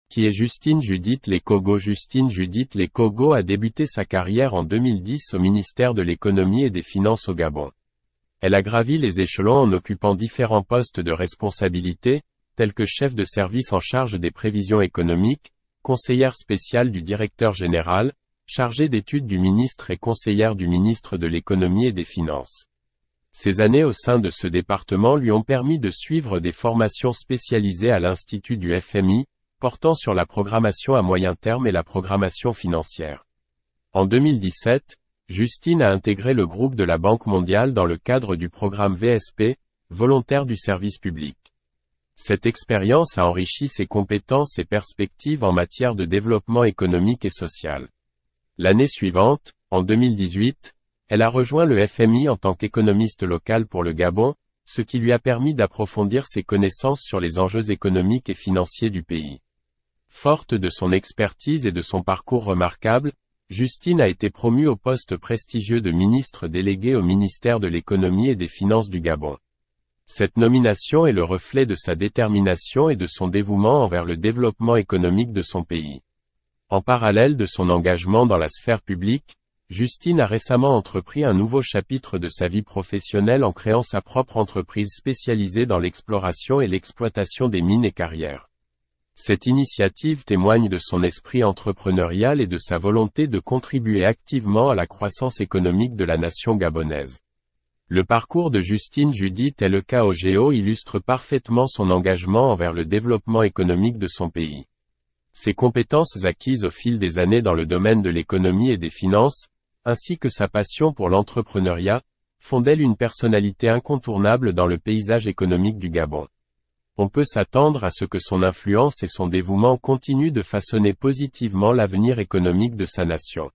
Qui est Justine Judith Lekogo? Justine Judith Lekogo a débuté sa carrière en 2010 au ministère de l'Économie et des Finances au Gabon. Elle a gravi les échelons en occupant différents postes de responsabilité, tels que chef de service en charge des prévisions économiques, conseillère spéciale du directeur général, chargée d'études du ministre et conseillère du ministre de l'Économie et des Finances. Ces années au sein de ce département lui ont permis de suivre des formations spécialisées à l'Institut du FMI, portant sur la programmation à moyen terme et la programmation financière. En 2017, Justine a intégré le groupe de la Banque mondiale dans le cadre du programme VSP, volontaire du service public. Cette expérience a enrichi ses compétences et perspectives en matière de développement économique et social. L'année suivante, en 2018, elle a rejoint le FMI en tant qu'économiste local pour le Gabon, ce qui lui a permis d'approfondir ses connaissances sur les enjeux économiques et financiers du pays. Forte de son expertise et de son parcours remarquable, Justine a été promue au poste prestigieux de ministre délégué au ministère de l'Économie et des Finances du Gabon. Cette nomination est le reflet de sa détermination et de son dévouement envers le développement économique de son pays. En parallèle de son engagement dans la sphère publique, Justine a récemment entrepris un nouveau chapitre de sa vie professionnelle en créant sa propre entreprise spécialisée dans l'exploration et l'exploitation des mines et carrières. Cette initiative témoigne de son esprit entrepreneurial et de sa volonté de contribuer activement à la croissance économique de la nation gabonaise. Le parcours de Justine Judith Lekogo illustre parfaitement son engagement envers le développement économique de son pays. Ses compétences acquises au fil des années dans le domaine de l'économie et des finances, ainsi que sa passion pour l'entrepreneuriat, font d'elle une personnalité incontournable dans le paysage économique du Gabon. On peut s'attendre à ce que son influence et son dévouement continuent de façonner positivement l'avenir économique de sa nation.